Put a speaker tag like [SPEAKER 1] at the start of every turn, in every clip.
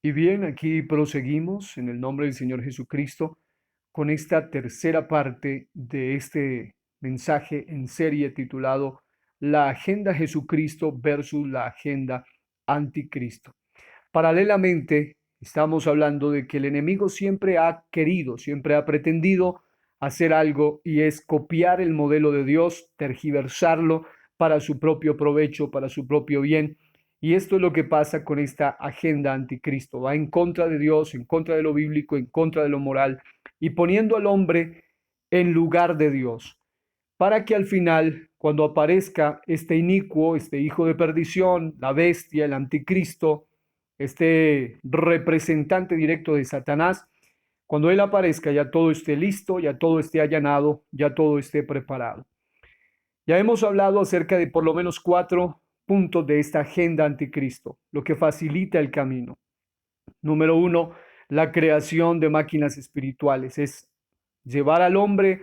[SPEAKER 1] Y bien, aquí proseguimos en el nombre del Señor Jesucristo con esta tercera parte de este mensaje en serie titulado La Agenda Jesucristo versus la Agenda Anticristo. Paralelamente, estamos hablando de que el enemigo siempre ha querido, siempre ha pretendido hacer algo y es copiar el modelo de Dios, tergiversarlo para su propio provecho, para su propio bien. Y esto es lo que pasa con esta agenda anticristo. Va en contra de Dios, en contra de lo bíblico, en contra de lo moral y poniendo al hombre en lugar de Dios para que al final, cuando aparezca este inicuo, este hijo de perdición, la bestia, el anticristo, este representante directo de Satanás, cuando él aparezca ya todo esté listo, ya todo esté allanado, ya todo esté preparado. Ya hemos hablado acerca de por lo menos 4 puntos de esta agenda anticristo, lo que facilita el camino. Número 1, la creación de máquinas espirituales. Es llevar al hombre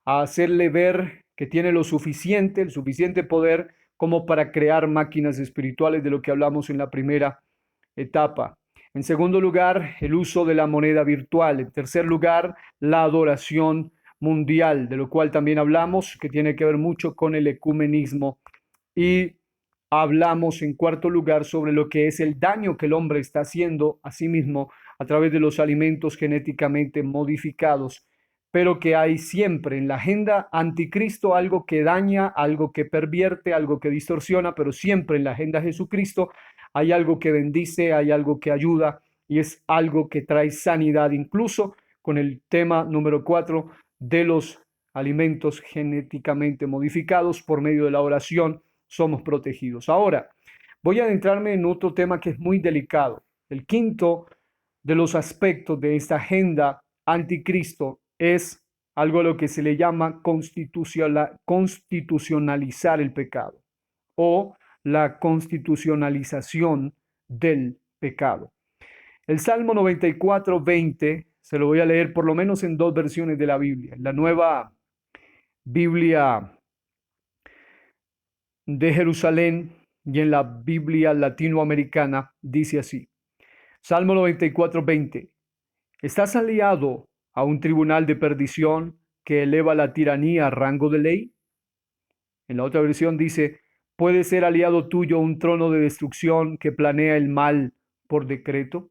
[SPEAKER 1] a hacerle ver que tiene lo suficiente, el suficiente poder como para crear máquinas espirituales, de lo que hablamos en la primera etapa. En segundo lugar, el uso de la moneda virtual. En tercer lugar, la adoración mundial, de lo cual también hablamos, que tiene que ver mucho con el ecumenismo. Y hablamos en cuarto lugar sobre lo que es el daño que el hombre está haciendo a sí mismo a través de los alimentos genéticamente modificados, pero que hay siempre en la agenda anticristo algo que daña, algo que pervierte, algo que distorsiona, pero siempre en la agenda Jesucristo hay algo que bendice, hay algo que ayuda y es algo que trae sanidad, incluso con el tema número 4 de los alimentos genéticamente modificados por medio de la oración somos protegidos. Ahora, voy a adentrarme en otro tema que es muy delicado. El quinto de los aspectos de esta agenda anticristo es algo a lo que se le llama constitucionalizar el pecado o la constitucionalización del pecado. El Salmo 94:20 se lo voy a leer por lo menos en 2 versiones de la Biblia. La nueva Biblia de Jerusalén y en la Biblia latinoamericana dice así. Salmo 94:20. ¿Estás aliado a un tribunal de perdición que eleva la tiranía a rango de ley? En la otra versión dice, ¿puede ser aliado tuyo un trono de destrucción que planea el mal por decreto?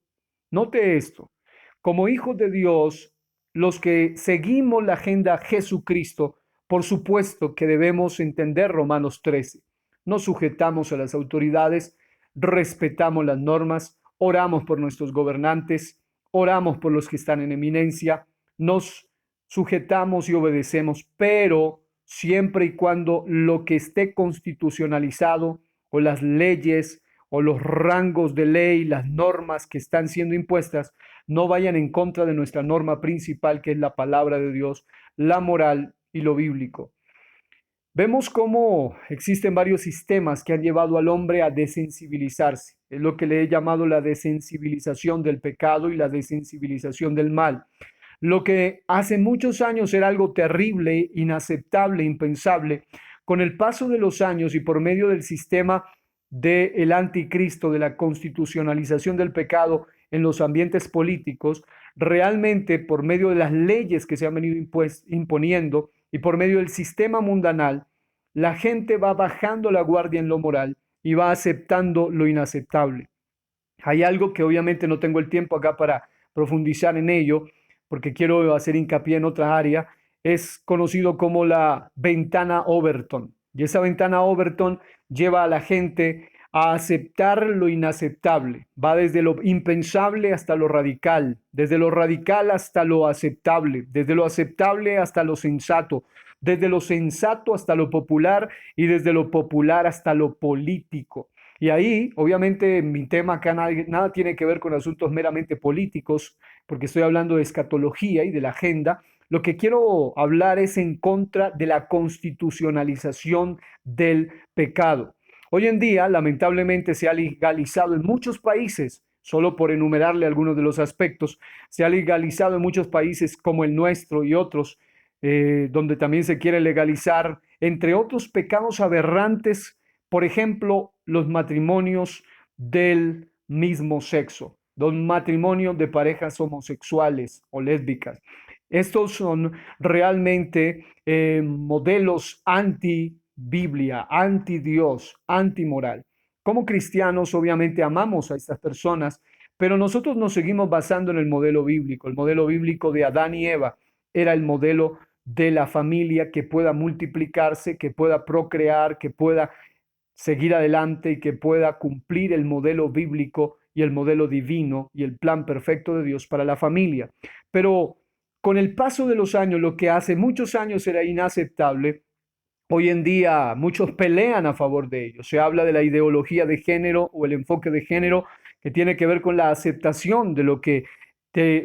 [SPEAKER 1] Note esto. Como hijos de Dios, los que seguimos la agenda Jesucristo, por supuesto que debemos entender Romanos 13. Nos sujetamos a las autoridades, respetamos las normas, oramos por nuestros gobernantes, oramos por los que están en eminencia, nos sujetamos y obedecemos, pero siempre y cuando lo que esté constitucionalizado o las leyes o los rangos de ley, las normas que están siendo impuestas, no vayan en contra de nuestra norma principal, que es la palabra de Dios, la moral y lo bíblico. Vemos cómo existen varios sistemas que han llevado al hombre a desensibilizarse. Es lo que le he llamado la desensibilización del pecado y la desensibilización del mal. Lo que hace muchos años era algo terrible, inaceptable, impensable, con el paso de los años y por medio del sistema del anticristo, de la constitucionalización del pecado en los ambientes políticos, realmente por medio de las leyes que se han venido imponiendo y por medio del sistema mundanal, la gente va bajando la guardia en lo moral y va aceptando lo inaceptable. Hay algo que obviamente no tengo el tiempo acá para profundizar en ello, porque quiero hacer hincapié en otra área, es conocido como la ventana Overton. Y esa ventana Overton lleva a la gente a aceptar lo inaceptable. Va desde lo impensable hasta lo radical, desde lo radical hasta lo aceptable, desde lo aceptable hasta lo sensato, desde lo sensato hasta lo popular y desde lo popular hasta lo político. Y ahí, obviamente, mi tema acá nada tiene que ver con asuntos meramente políticos, porque estoy hablando de escatología y de la agenda. Lo que quiero hablar es en contra de la constitucionalización del pecado. Hoy en día, lamentablemente, se ha legalizado en muchos países, solo por enumerarle algunos de los aspectos, se ha legalizado en muchos países como el nuestro y otros, donde también se quiere legalizar, entre otros pecados aberrantes, por ejemplo, los matrimonios del mismo sexo. los matrimonios de parejas homosexuales o lésbicas. Estos son realmente modelos anti-Biblia, anti-Dios, anti-moral. Como cristianos, obviamente amamos a estas personas, pero nosotros nos seguimos basando en el modelo bíblico. El modelo bíblico de Adán y Eva era el modelo de la familia que pueda multiplicarse, que pueda procrear, que pueda seguir adelante y que pueda cumplir el modelo bíblico y el modelo divino y el plan perfecto de Dios para la familia. Pero con el paso de los años, lo que hace muchos años era inaceptable, hoy en día muchos pelean a favor de ello. Se habla de la ideología de género o el enfoque de género que tiene que ver con la aceptación de lo que,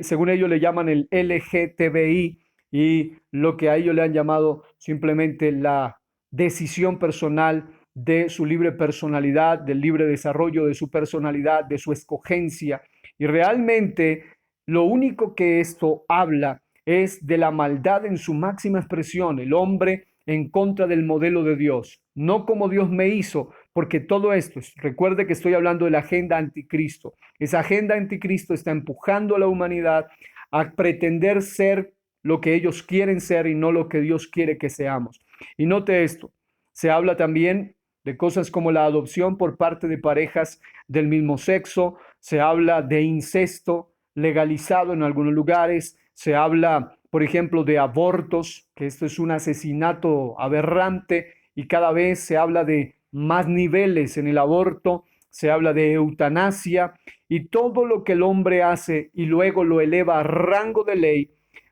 [SPEAKER 1] según ellos le llaman el LGTBI, y lo que a ellos le han llamado simplemente la decisión personal de su libre personalidad, del libre desarrollo de su personalidad, de su escogencia. Y realmente lo único que esto habla es de la maldad en su máxima expresión, el hombre en contra del modelo de Dios, no como Dios me hizo, porque todo esto, recuerde que estoy hablando de la agenda anticristo. Esa agenda anticristo está empujando a la humanidad a pretender ser lo que ellos quieren ser y no lo que Dios quiere que seamos. Y note esto, se habla también de cosas como la adopción por parte de parejas del mismo sexo, se habla de incesto legalizado en algunos lugares, se habla, por ejemplo, de abortos, que esto es un asesinato aberrante y cada vez se habla de más niveles en el aborto, se habla de eutanasia y todo lo que el hombre hace y luego lo eleva a rango de ley,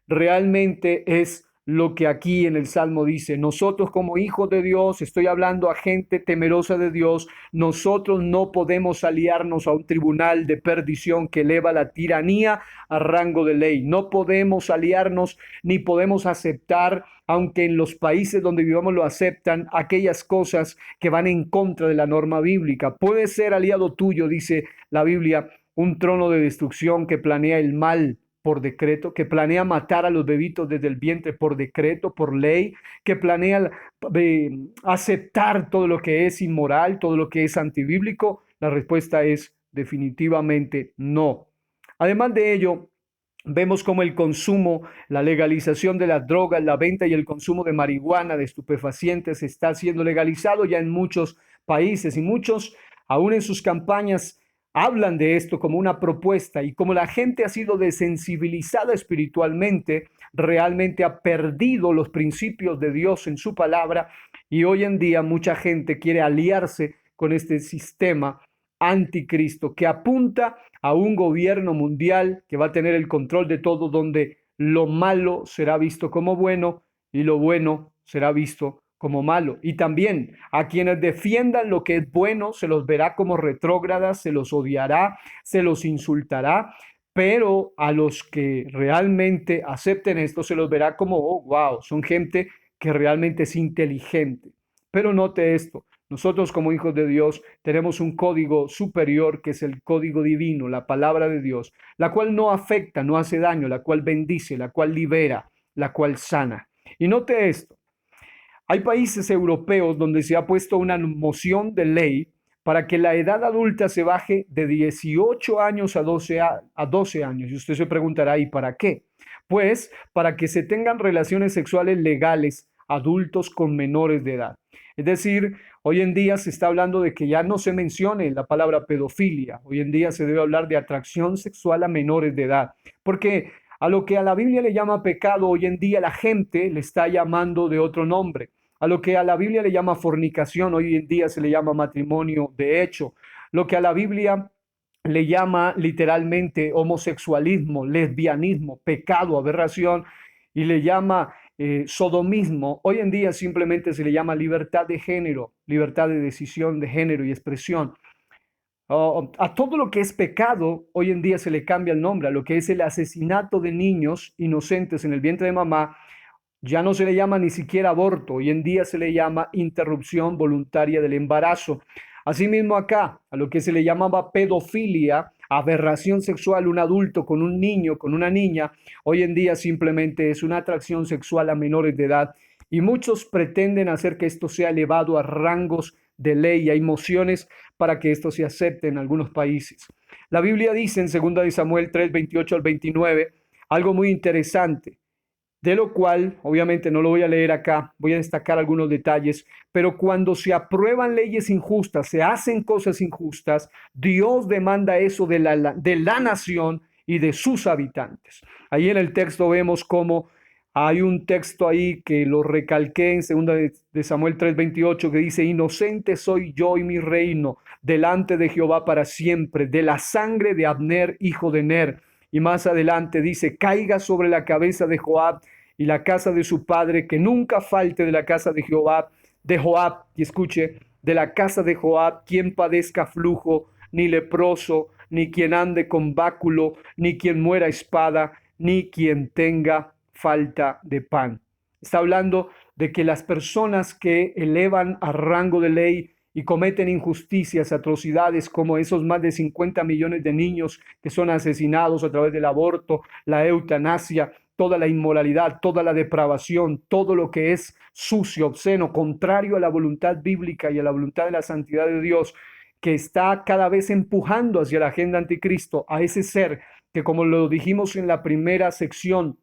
[SPEAKER 1] realmente es lo que aquí en el Salmo dice. Nosotros como hijos de Dios, estoy hablando a gente temerosa de Dios, nosotros no podemos aliarnos a un tribunal de perdición que eleva la tiranía a rango de ley. No podemos aliarnos ni podemos aceptar, aunque en los países donde vivamos lo aceptan, aquellas cosas que van en contra de la norma bíblica. Puede ser aliado tuyo, dice la Biblia, un trono de destrucción que planea el mal por decreto, que planea matar a los bebitos desde el vientre por decreto, por ley, que planea aceptar todo lo que es inmoral, todo lo que es antibíblico. La respuesta es definitivamente no. Además de ello, vemos como el consumo, la legalización de las drogas, la venta y el consumo de marihuana, de estupefacientes, está siendo legalizado ya en muchos países y muchos, aún en sus campañas, hablan de esto como una propuesta y como la gente ha sido desensibilizada espiritualmente, realmente ha perdido los principios de Dios en su palabra y hoy en día mucha gente quiere aliarse con este sistema anticristo que apunta a un gobierno mundial que va a tener el control de todo, donde lo malo será visto como bueno y lo bueno será visto como malo. Y también a quienes defiendan lo que es bueno, se los verá como retrógradas, se los odiará, se los insultará, pero a los que realmente acepten esto, se los verá como, oh, wow, son gente que realmente es inteligente. Pero note esto, nosotros como hijos de Dios tenemos un código superior que es el código divino, la palabra de Dios, la cual no afecta, no hace daño, la cual bendice, la cual libera, la cual sana. Y note esto, hay países europeos donde se ha puesto una moción de ley para que la edad adulta se baje de 18 años a 12 años. Y usted se preguntará, ¿y para qué? Pues para que se tengan relaciones sexuales legales adultos con menores de edad. Es decir, hoy en día se está hablando de que ya no se mencione la palabra pedofilia. Hoy en día se debe hablar de atracción sexual a menores de edad. Porque a lo que a la Biblia le llama pecado, hoy en día la gente le está llamando de otro nombre. A lo que a la Biblia le llama fornicación, hoy en día se le llama matrimonio de hecho. Lo que a la Biblia le llama literalmente homosexualismo, lesbianismo, pecado, aberración, y le llama sodomismo, hoy en día simplemente se le llama libertad de género, libertad de decisión de género y expresión. A todo lo que es pecado, hoy en día se le cambia el nombre, a lo que es el asesinato de niños inocentes en el vientre de mamá, ya no se le llama ni siquiera aborto, hoy en día se le llama interrupción voluntaria del embarazo. Asimismo acá, a lo que se le llamaba pedofilia, aberración sexual, un adulto con un niño, con una niña, hoy en día simplemente es una atracción sexual a menores de edad y muchos pretenden hacer que esto sea elevado a rangos de ley y hay mociones para que esto se acepte en algunos países. La Biblia dice en 2 de Samuel 3, 28 al 29, algo muy interesante, de lo cual, obviamente no lo voy a leer acá, voy a destacar algunos detalles, pero cuando se aprueban leyes injustas, se hacen cosas injustas, Dios demanda eso de la nación y de sus habitantes. Ahí en el texto vemos cómo hay un texto ahí que lo recalqué en 2 de Samuel 3:28 que dice, inocente soy yo y mi reino delante de Jehová para siempre, de la sangre de Abner, hijo de Ner. Y más adelante dice, caiga sobre la cabeza de Joab y la casa de su padre, que nunca falte de la casa de Joab, y escuche, de la casa de Joab, quien padezca flujo, ni leproso, ni quien ande con báculo, ni quien muera espada, ni quien tenga falta de pan. Está hablando de que las personas que elevan a rango de ley y cometen injusticias, atrocidades, como esos más de 50 millones de niños que son asesinados a través del aborto, la eutanasia, toda la inmoralidad, toda la depravación, todo lo que es sucio, obsceno, contrario a la voluntad bíblica y a la voluntad de la santidad de Dios, que está cada vez empujando hacia la agenda anticristo a ese ser que, como lo dijimos en la primera sección,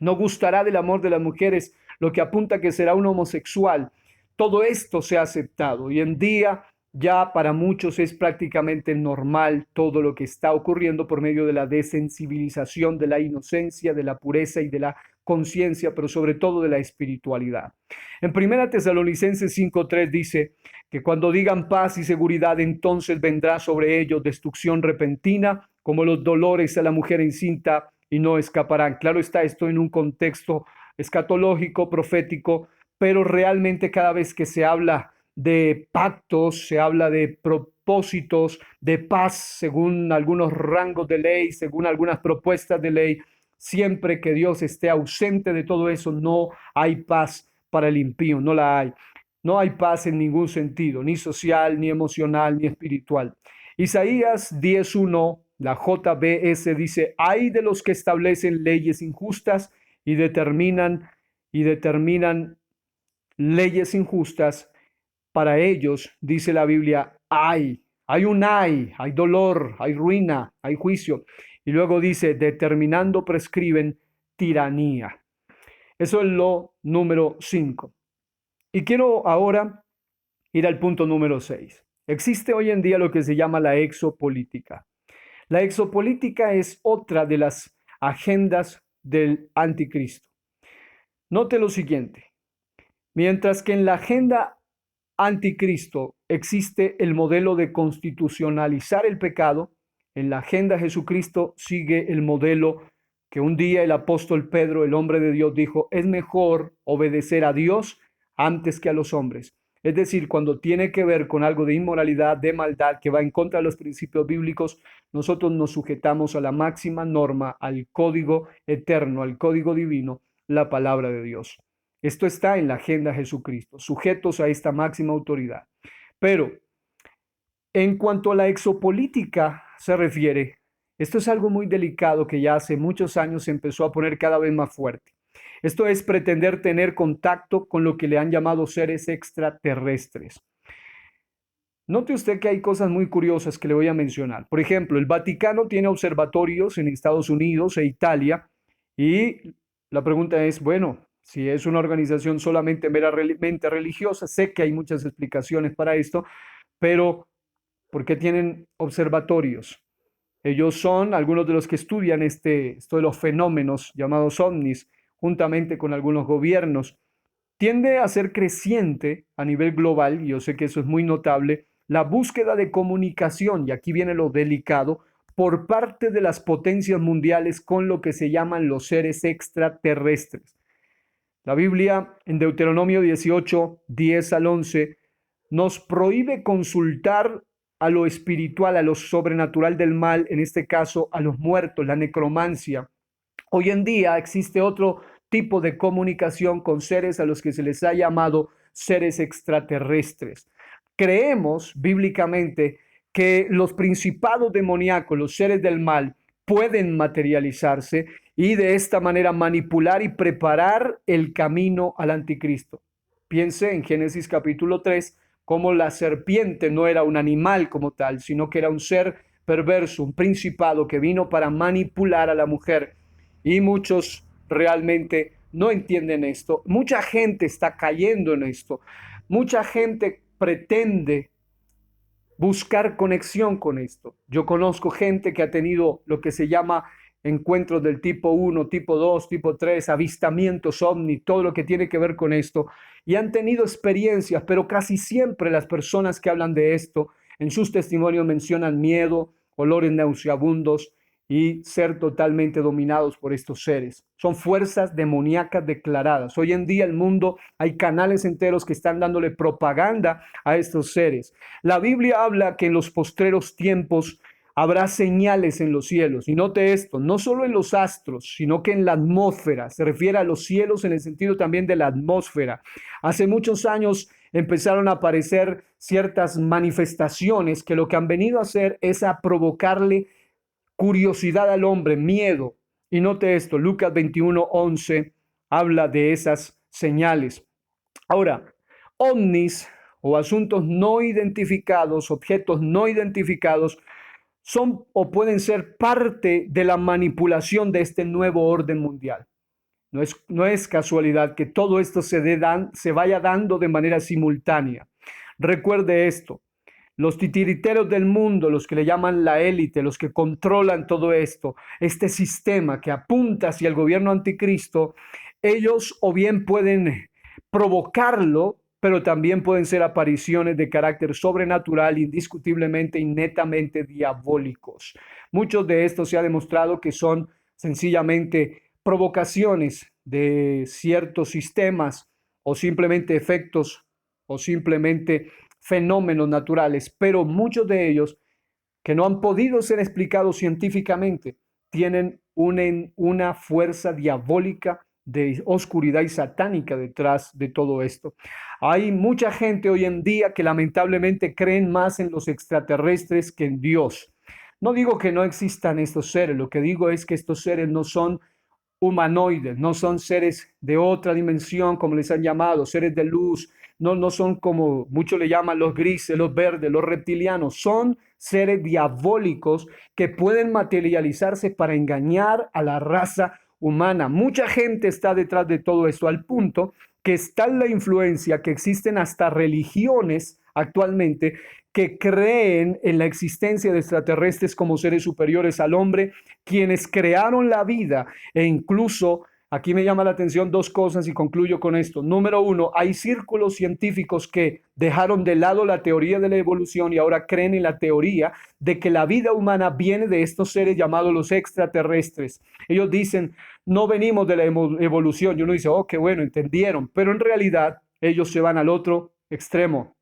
[SPEAKER 1] no gustará del amor de las mujeres, lo que apunta que será un homosexual. Todo esto se ha aceptado. Hoy en día ya para muchos es prácticamente normal todo lo que está ocurriendo por medio de la desensibilización de la inocencia, de la pureza y de la conciencia, pero sobre todo de la espiritualidad. En 1 Tesalonicenses 5:3 dice que cuando digan paz y seguridad, entonces vendrá sobre ellos destrucción repentina, como los dolores a la mujer encinta, y no escaparán. Claro está, esto en un contexto escatológico, profético, pero realmente cada vez que se habla de pactos, se habla de propósitos de paz según algunos rangos de ley, según algunas propuestas de ley, siempre que Dios esté ausente de todo eso, no hay paz para el impío, no la hay. No hay paz en ningún sentido, ni social, ni emocional, ni espiritual. Isaías 10:1, la JBS dice, hay de los que establecen leyes injustas y determinan leyes injustas. Para ellos, dice la Biblia, hay dolor, hay ruina, hay juicio. Y luego dice, determinando prescriben tiranía. Eso es lo número 5. Y quiero ahora ir al punto número 6. Existe hoy en día lo que se llama la exopolítica. La exopolítica es otra de las agendas del anticristo. Note lo siguiente. Mientras que en la agenda anticristo existe el modelo de constitucionalizar el pecado, en la agenda Jesucristo sigue el modelo que un día el apóstol Pedro, el hombre de Dios, dijo, es mejor obedecer a Dios antes que a los hombres. Es decir, cuando tiene que ver con algo de inmoralidad, de maldad, que va en contra de los principios bíblicos, nosotros nos sujetamos a la máxima norma, al código eterno, al código divino, la palabra de Dios. Esto está en la agenda de Jesucristo, sujetos a esta máxima autoridad. Pero en cuanto a la exopolítica se refiere, esto es algo muy delicado que ya hace muchos años se empezó a poner cada vez más fuerte. Esto es pretender tener contacto con lo que le han llamado seres extraterrestres. Note usted que hay cosas muy curiosas que le voy a mencionar. Por ejemplo, el Vaticano tiene observatorios en Estados Unidos e Italia y la pregunta es, bueno, si es una organización solamente meramente religiosa, sé que hay muchas explicaciones para esto, pero ¿por qué tienen observatorios? Ellos son algunos de los que estudian esto de los fenómenos llamados ovnis, juntamente con algunos gobiernos. Tiende a ser creciente a nivel global, y yo sé que eso es muy notable, la búsqueda de comunicación, y aquí viene lo delicado, por parte de las potencias mundiales con lo que se llaman los seres extraterrestres. La Biblia en Deuteronomio 18, 10 al 11, nos prohíbe consultar a lo espiritual, a lo sobrenatural del mal, en este caso a los muertos, la necromancia. Hoy en día existe otro tipo de comunicación con seres a los que se les ha llamado seres extraterrestres. Creemos bíblicamente que los principados demoníacos, los seres del mal, pueden materializarse y de esta manera manipular y preparar el camino al anticristo. Piense en Génesis capítulo 3, cómo la serpiente no era un animal como tal, sino que era un ser perverso, un principado que vino para manipular a la mujer. Y muchos realmente no entienden esto. Mucha gente está cayendo en esto. Mucha gente pretende buscar conexión con esto. Yo conozco gente que ha tenido lo que se llama encuentros del tipo 1, tipo 2, tipo 3, avistamientos ovni, todo lo que tiene que ver con esto, y han tenido experiencias, pero casi siempre las personas que hablan de esto en sus testimonios mencionan miedo, olores nauseabundos y ser totalmente dominados por estos seres. Son fuerzas demoníacas declaradas. Hoy en día el mundo hay canales enteros que están dándole propaganda a estos seres. La Biblia habla que en los postreros tiempos habrá señales en los cielos. Y note esto, no solo en los astros, sino que en la atmósfera. Se refiere a los cielos en el sentido también de la atmósfera. Hace muchos años empezaron a aparecer ciertas manifestaciones que lo que han venido a hacer es a provocarle curiosidad al hombre, miedo. Y note esto, Lucas 21:11 habla de esas señales. Ahora, ovnis o asuntos no identificados, objetos no identificados, son o pueden ser parte de la manipulación de este nuevo orden mundial. No es casualidad que todo esto se vaya dando de manera simultánea. Recuerde esto, los titiriteros del mundo, los que le llaman la élite, los que controlan todo esto, este sistema que apunta hacia el gobierno anticristo, ellos o bien pueden provocarlo, pero también pueden ser apariciones de carácter sobrenatural, indiscutiblemente y netamente diabólicos. Muchos de estos se ha demostrado que son sencillamente provocaciones de ciertos sistemas o simplemente efectos o simplemente fenómenos naturales, pero muchos de ellos que no han podido ser explicados científicamente tienen una fuerza diabólica de oscuridad y satánica detrás de todo esto. Hay mucha gente hoy en día que lamentablemente creen más en los extraterrestres que en Dios. No digo que no existan estos seres, lo que digo es que estos seres no son humanoides, no son seres de otra dimensión, como les han llamado, seres de luz, no son como muchos le llaman los grises, los verdes, los reptilianos, son seres diabólicos que pueden materializarse para engañar a la raza humana. Mucha gente está detrás de todo esto, al punto que está en la influencia que existen hasta religiones actualmente que creen en la existencia de extraterrestres como seres superiores al hombre, quienes crearon la vida e incluso, aquí me llama la atención dos cosas y concluyo con esto. Número uno, hay círculos científicos que dejaron de lado la teoría de la evolución y ahora creen en la teoría de que la vida humana viene de estos seres llamados los extraterrestres. Ellos dicen, no venimos de la evolución. Y uno dice, oh, qué bueno, entendieron. Pero en realidad ellos se van al otro extremo.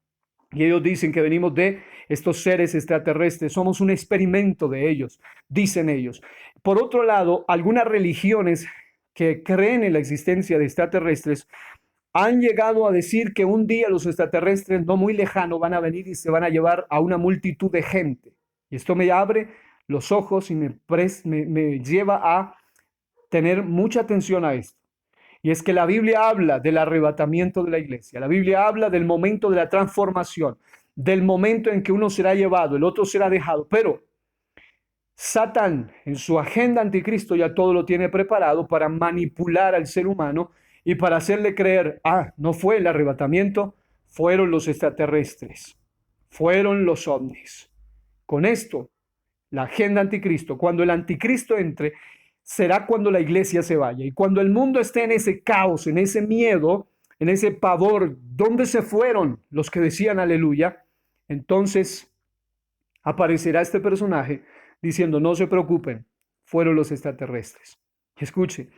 [SPEAKER 1] Y ellos dicen que venimos de estos seres extraterrestres, somos un experimento de ellos, dicen ellos. Por otro lado, algunas religiones que creen en la existencia de extraterrestres han llegado a decir que un día los extraterrestres, no muy lejano, van a venir y se van a llevar a una multitud de gente. Y esto me abre los ojos y me lleva a tener mucha atención a esto. Y es que la Biblia habla del arrebatamiento de la iglesia. La Biblia habla del momento de la transformación, del momento en que uno será llevado, el otro será dejado. Pero Satán, en su agenda anticristo, ya todo lo tiene preparado para manipular al ser humano y para hacerle creer, no fue el arrebatamiento, fueron los extraterrestres, fueron los ovnis. Con esto, la agenda anticristo, cuando el anticristo entre, será cuando la iglesia se vaya. Y cuando el mundo esté en ese caos, en ese miedo, en ese pavor, ¿dónde se fueron los que decían aleluya? Entonces aparecerá este personaje diciendo, no se preocupen, fueron los extraterrestres. Escuche,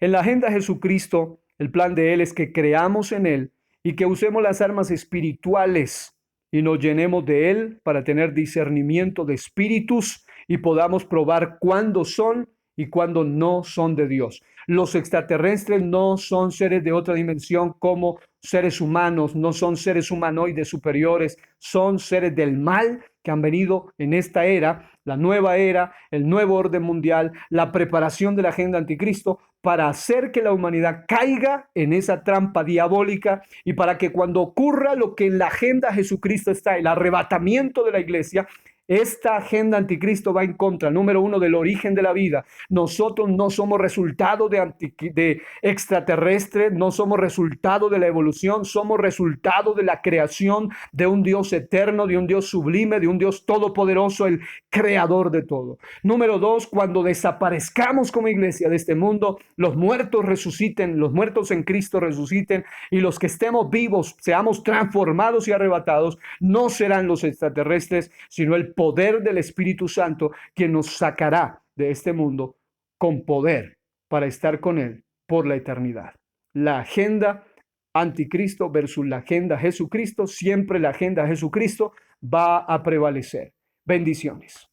[SPEAKER 1] en la agenda de Jesucristo, el plan de Él es que creamos en Él y que usemos las armas espirituales y nos llenemos de Él para tener discernimiento de espíritus y podamos probar cuándo son y cuándo no son de Dios. Los extraterrestres no son seres de otra dimensión como seres humanos, no son seres humanoides superiores, son seres del mal que han venido en esta era, la nueva era, el nuevo orden mundial, la preparación de la agenda anticristo para hacer que la humanidad caiga en esa trampa diabólica y para que cuando ocurra lo que en la agenda de Jesucristo está, el arrebatamiento de la iglesia, Esta agenda anticristo va en contra, número uno, del origen de la vida. Nosotros no somos resultado de extraterrestre, no somos resultado de la evolución, somos resultado de la creación de un Dios eterno, de un Dios sublime, de un Dios todopoderoso, el creador de todo. Número dos, cuando desaparezcamos como iglesia de este mundo, los muertos resuciten, los muertos en Cristo resuciten, y los que estemos vivos seamos transformados y arrebatados, no serán los extraterrestres, sino el poder del Espíritu Santo, quien nos sacará de este mundo con poder para estar con Él por la eternidad. La agenda anticristo versus la agenda Jesucristo, siempre la agenda Jesucristo va a prevalecer. Bendiciones.